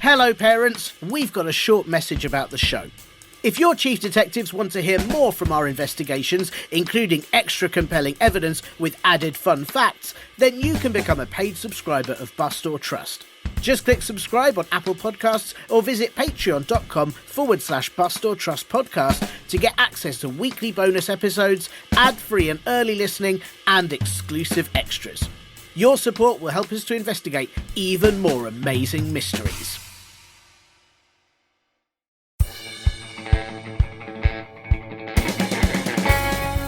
Hello parents, we've got a short message about the show. If your chief detectives want to hear more from our investigations, including extra compelling evidence with added fun facts, then you can become a paid subscriber of Bust or Trust. Just click subscribe on Apple Podcasts or visit patreon.com/Bust or Trust podcast to get access to weekly bonus episodes, ad-free and early listening, and exclusive extras. Your support will help us to investigate even more amazing mysteries.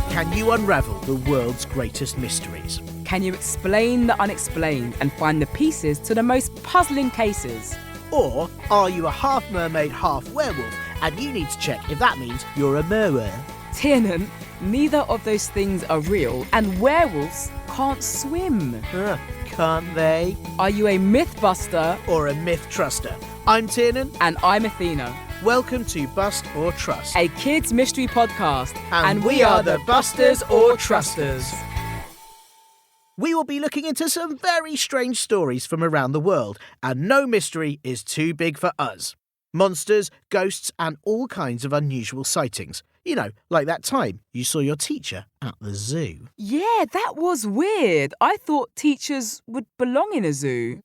Can you unravel the world's greatest mysteries? Can you explain the unexplained and find the pieces to the most puzzling cases? Or are you a half mermaid, half werewolf, and you need to check if that means you're a merwer? Tiernan, neither of those things are real, and werewolves can't swim. Can't they? Are you a mythbuster? Or a myth truster? I'm Tiernan. And I'm Athena. Welcome to Bust or Trust, a kids mystery podcast. And we are the Busters or Trusters. We will be looking into some very strange stories from around the world, and no mystery is too big for us. Monsters, ghosts, and all kinds of unusual sightings. You know, like that time you saw your teacher at the zoo. Yeah, that was weird. I thought teachers would belong in a zoo.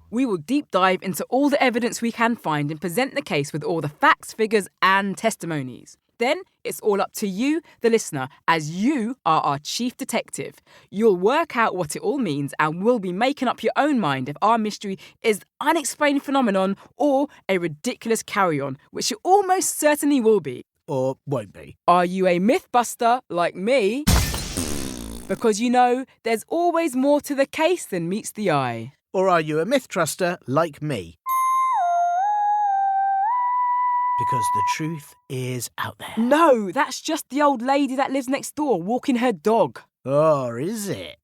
We will deep dive into all the evidence we can find and present the case with all the facts, figures, and testimonies. Then it's all up to you, the listener, as you are our chief detective. You'll work out what it all means and will be making up your own mind if our mystery is an unexplained phenomenon or a ridiculous carry-on, which it almost certainly will be. Or won't be. Are you a mythbuster like me? Because you know, there's always more to the case than meets the eye. Or are you a myth truster like me? Because the truth is out there. No, that's just the old lady that lives next door walking her dog. Or is it?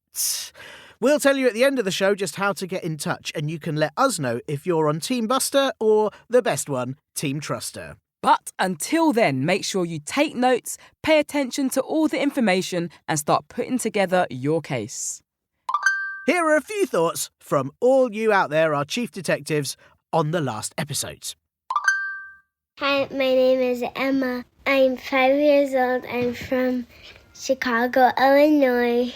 We'll tell you at the end of the show just how to get in touch, and you can let us know if you're on Team Buster or the best one, Team Truster. But until then, make sure you take notes, pay attention to all the information, and start putting together your case. Here are a few thoughts from all you out there, our chief detectives, on the last episodes. Hi, my name is Emma. I'm 5 years old. I'm from Chicago, Illinois,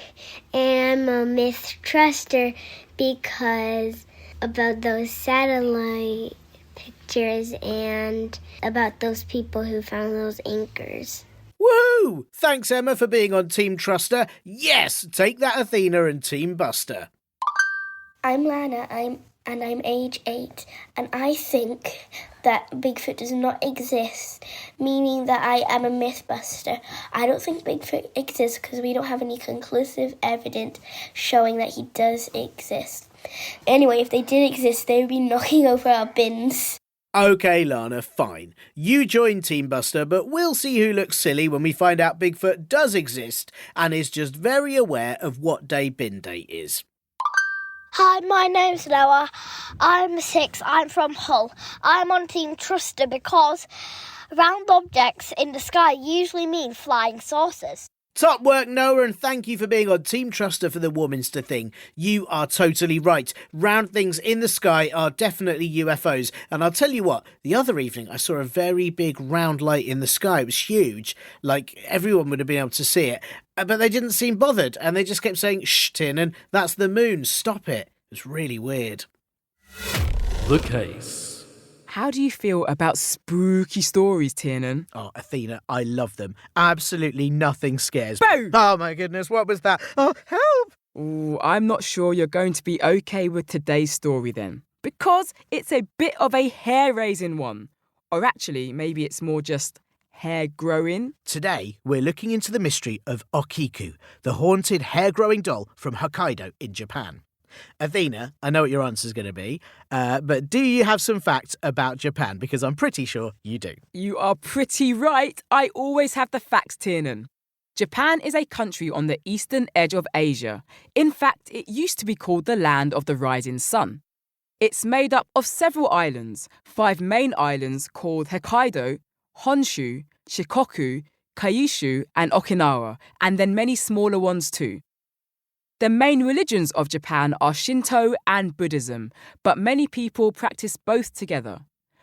and I'm a myth truster because about those satellite pictures and about those people who found those anchors. Woohoo! Thanks, Emma, for being on Team Truster. Yes, take that, Athena and Team Buster. I'm Lana. I'm age 8, and I think that Bigfoot does not exist, meaning that I am a mythbuster. I don't think Bigfoot exists because we don't have any conclusive evidence showing that he does exist. Anyway, if they did exist, they would be knocking over our bins. OK, Lana, fine. You join Team Buster, but we'll see who looks silly when we find out Bigfoot does exist and is just very aware of what day bin day is. Hi, my name's Noah. I'm 6. I'm from Hull. I'm on Team Truster because round objects in the sky usually mean flying saucers. Top work, Noah, and thank you for being on Team Truster for the Warminster thing. You are totally right. Round things in the sky are definitely UFOs. And I'll tell you what, the other evening I saw a very big round light in the sky. It was huge. Like, everyone would have been able to see it. But they didn't seem bothered, and they just kept saying, "Shh, Tiernan, that's the moon, stop it." It's really weird. The case. How do you feel about spooky stories, Tiernan? Oh, Athena, I love them. Absolutely nothing scares me. Boo! Oh my goodness, what was that? Oh, help! Ooh, I'm not sure you're going to be okay with today's story then, because it's a bit of a hair-raising one. Or actually, maybe it's more just hair growing. Today, we're looking into the mystery of Okiku, the haunted hair-growing doll from Hokkaido in Japan. Athena, I know what your answer's going to be, but do you have some facts about Japan? Because I'm pretty sure you do. You are pretty right. I always have the facts, Tiernan. Japan is a country on the eastern edge of Asia. In fact, it used to be called the Land of the Rising Sun. It's made up of several islands, 5 main islands called Hokkaido, Honshu, Shikoku, Kyushu, and Okinawa, and then many smaller ones too. The main religions of Japan are Shinto and Buddhism, but many people practice both together.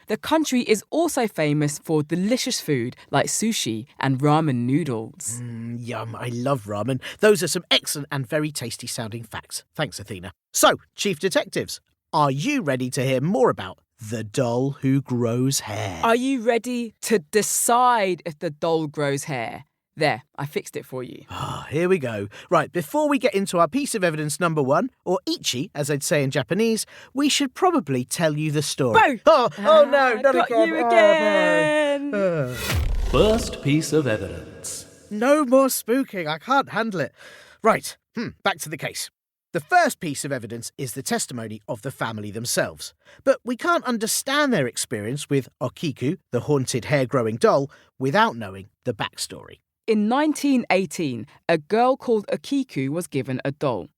The country is also famous for delicious food like sushi and ramen noodles. Yum, I love ramen. Those are some excellent and very tasty sounding facts. Thanks, Athena. So, Chief Detectives, are you ready to hear more about the doll who grows hair? Are you ready to decide if the doll grows hair? There, I fixed it for you. Here we go. Right, before we get into our piece of evidence number 1, or ichi, as they'd say in Japanese, we should probably tell you the story. Bo! Oh no, not got again. you again. First piece of evidence. No more spooking. I can't handle it. Right, back to the case. The first piece of evidence is the testimony of the family themselves. But we can't understand their experience with Okiku, the haunted hair-growing doll, without knowing the backstory. In 1918, a girl called Okiku was given a doll.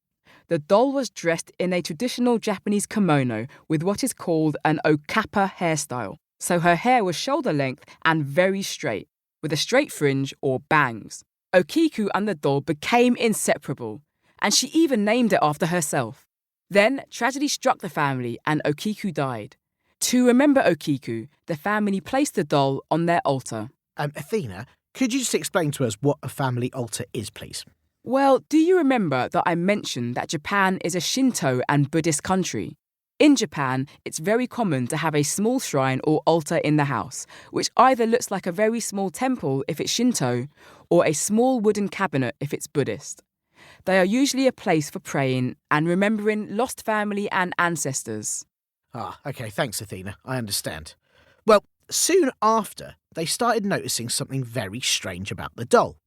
The doll was dressed in a traditional Japanese kimono with what is called an okappa hairstyle. So her hair was shoulder length and very straight, with a straight fringe or bangs. Okiku and the doll became inseparable, and she even named it after herself. Then tragedy struck the family and Okiku died. To remember Okiku, the family placed the doll on their altar. Athena, could you just explain to us what a family altar is, please? Well, do you remember that I mentioned that Japan is a Shinto and Buddhist country? In Japan, it's very common to have a small shrine or altar in the house, which either looks like a very small temple if it's Shinto, or a small wooden cabinet if it's Buddhist. They are usually a place for praying and remembering lost family and ancestors. OK, thanks, Athena. I understand. Well, soon after, they started noticing something very strange about the doll.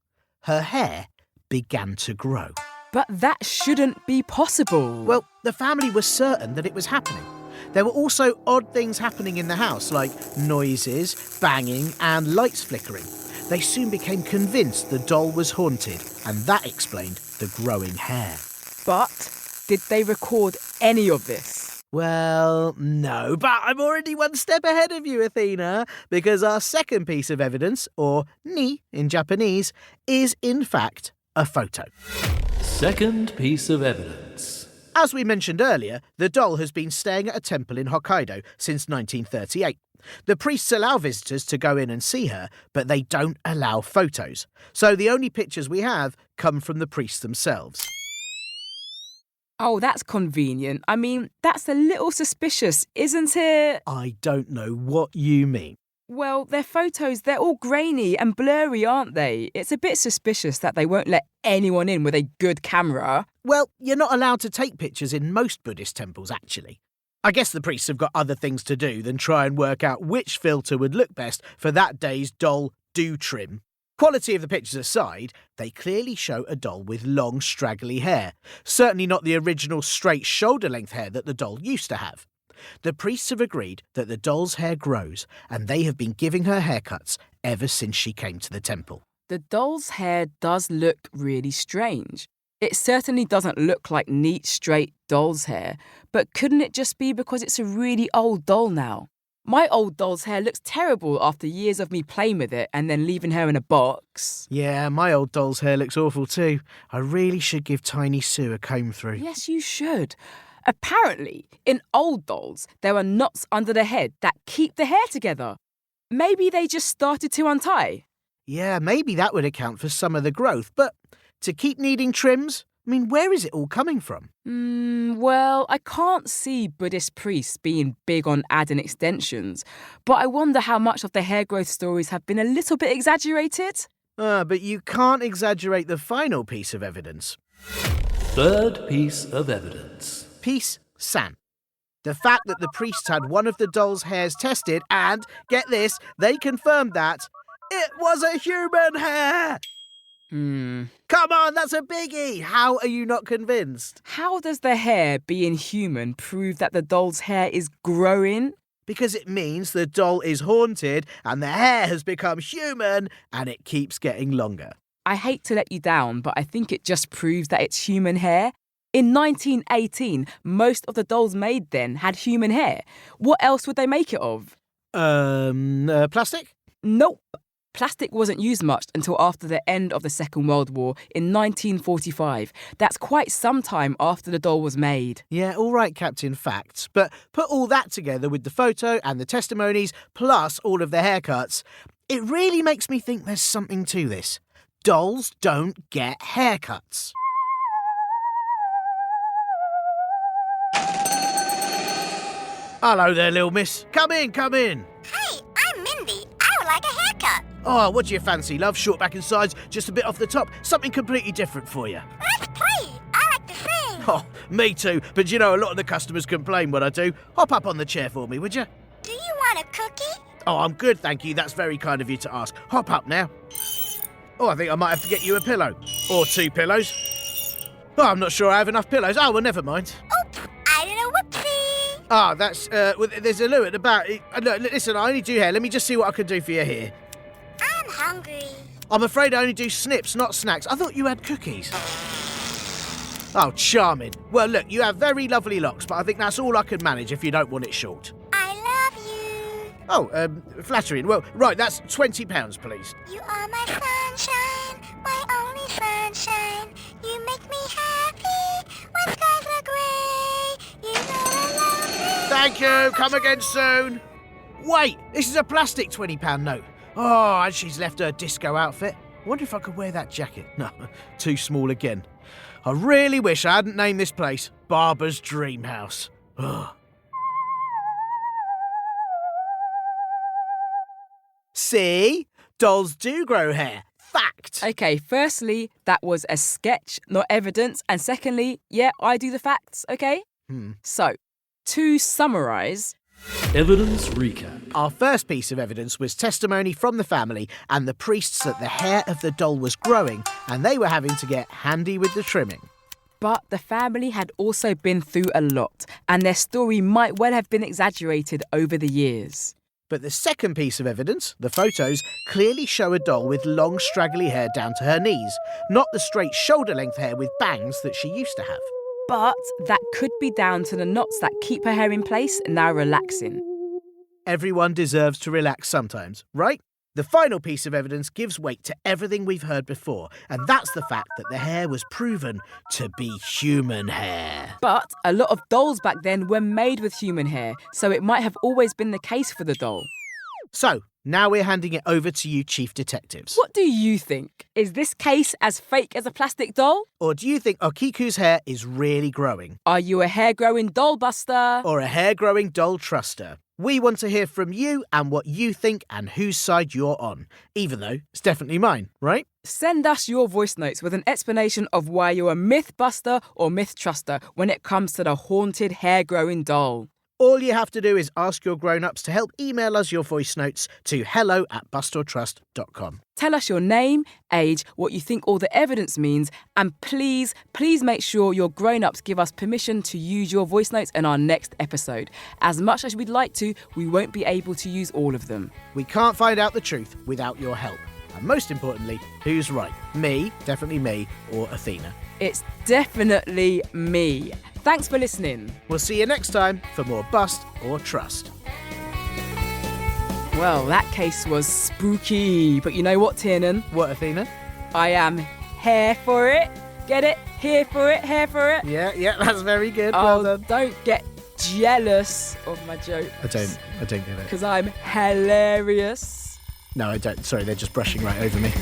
Her hair began to grow. But that shouldn't be possible. Well, the family was certain that it was happening. There were also odd things happening in the house, like noises, banging, and lights flickering. They soon became convinced the doll was haunted, and that explained the growing hair. But did they record any of this? Well, no, but I'm already one step ahead of you, Athena, because our second piece of evidence, or ni in Japanese, is in fact a photo. Second piece of evidence. As we mentioned earlier, the doll has been staying at a temple in Hokkaido since 1938. The priests allow visitors to go in and see her, but they don't allow photos. So the only pictures we have come from the priests themselves. Oh, that's convenient. I mean, that's a little suspicious, isn't it? I don't know what you mean. Well, their photos, they're all grainy and blurry, aren't they? It's a bit suspicious that they won't let anyone in with a good camera. Well, you're not allowed to take pictures in most Buddhist temples, actually. I guess the priests have got other things to do than try and work out which filter would look best for that day's doll do trim. Quality of the pictures aside, they clearly show a doll with long, straggly hair. Certainly not the original straight shoulder-length hair that the doll used to have. The priests have agreed that the doll's hair grows, and they have been giving her haircuts ever since she came to the temple. The doll's hair does look really strange. It certainly doesn't look like neat, straight doll's hair, but couldn't it just be because it's a really old doll now? My old doll's hair looks terrible after years of me playing with it and then leaving her in a box. Yeah, my old doll's hair looks awful too. I really should give Tiny Sue a comb through. Yes, you should. Apparently, in old dolls, there are knots under the head that keep the hair together. Maybe they just started to untie. Yeah, maybe that would account for some of the growth, but to keep needing trims? I mean, where is it all coming from? Well, I can't see Buddhist priests being big on adding extensions, but I wonder how much of the hair growth stories have been a little bit exaggerated. But you can't exaggerate the final piece of evidence. Third piece of evidence. Piece san. The fact that the priests had one of the doll's hairs tested and, get this, they confirmed that it was a human hair! Come on, that's a biggie! How are you not convinced? How does the hair being human prove that the doll's hair is growing? Because it means the doll is haunted and the hair has become human and it keeps getting longer. I hate to let you down, but I think it just proves that it's human hair. In 1918, most of the dolls made then had human hair. What else would they make it of? Plastic? Nope. Plastic wasn't used much until after the end of the Second World War in 1945. That's quite some time after the doll was made. Yeah, all right, Captain Facts. But put all that together with the photo and the testimonies, plus all of the haircuts, it really makes me think there's something to this. Dolls don't get haircuts. Hello there, little miss. Come in, come in. Hey, I'm Mindy. I would like a haircut. Oh, what do you fancy, love? Short back and sides, just a bit off the top. Something completely different for you. Let's play. I like to sing. Oh, me too. But you know, a lot of the customers complain when I do. Hop up on the chair for me, would you? Do you want a cookie? Oh, I'm good, thank you. That's very kind of you to ask. Hop up now. Oh, I think I might have to get you a pillow. Or 2 pillows. Oh, I'm not sure I have enough pillows. Oh, well, never mind. Oops, I did a whoopsie. Ah, that's, well, there's a loo at the back. Look, listen, I only do hair. Let me just see what I can do for you here. I'm hungry. I'm afraid I only do snips, not snacks. I thought you had cookies. Oh, charming. Well, look, you have very lovely locks, but I think that's all I can manage if you don't want it short. I love you. Oh, flattering. Well, right, that's £20, please. You are my sunshine, my only sunshine. You make me happy when skies are grey. You know I love you. Thank you. Come again soon. Wait, this is a plastic £20 note. Oh, and she's left her disco outfit. I wonder if I could wear that jacket. No, too small again. I really wish I hadn't named this place Barber's Dream House. Ugh. See? Dolls do grow hair. Fact. Okay, firstly, that was a sketch, not evidence. And secondly, yeah, I do the facts, okay? So, to summarise, Evidence recap. Our first piece of evidence was testimony from the family and the priests that the hair of the doll was growing and they were having to get handy with the trimming. but the family had also been through a lot, and their story might well have been exaggerated over the years. But the second piece of evidence, the photos, clearly show a doll with long straggly hair down to her knees, not the straight shoulder-length hair with bangs that she used to have. But that could be down to the knots that keep her hair in place now relaxing. Everyone deserves to relax sometimes, right? The final piece of evidence gives weight to everything we've heard before, and that's the fact that the hair was proven to be human hair. But a lot of dolls back then were made with human hair, so it might have always been the case for the doll. So, now we're handing it over to you, Chief Detectives. What do you think? Is this case as fake as a plastic doll? Or do you think Okiku's hair is really growing? Are you a hair-growing doll buster? Or a hair-growing doll truster? We want to hear from you and what you think and whose side you're on, even though it's definitely mine, right? Send us your voice notes with an explanation of why you're a myth buster or myth truster when it comes to the haunted hair-growing doll. All you have to do is ask your grown-ups to help email us your voice notes to hello@bustortrust.com. Tell us your name, age, what you think all the evidence means, and please make sure your grown-ups give us permission to use your voice notes in our next episode. As much as we'd like to, we won't be able to use all of them. We can't find out the truth without your help. And most importantly, who's right? Me, definitely me, or Athena? It's definitely me. Thanks for listening. We'll see you next time for more Bust or Trust. Well, that case was spooky. But you know what, Tiernan? What, Athena? I am here for it. Get it? Here for it, here for it. Yeah, that's very good. Well done. Don't get jealous of my jokes. I don't get it. Because I'm hilarious. No, I don't. Sorry, they're just brushing right over me.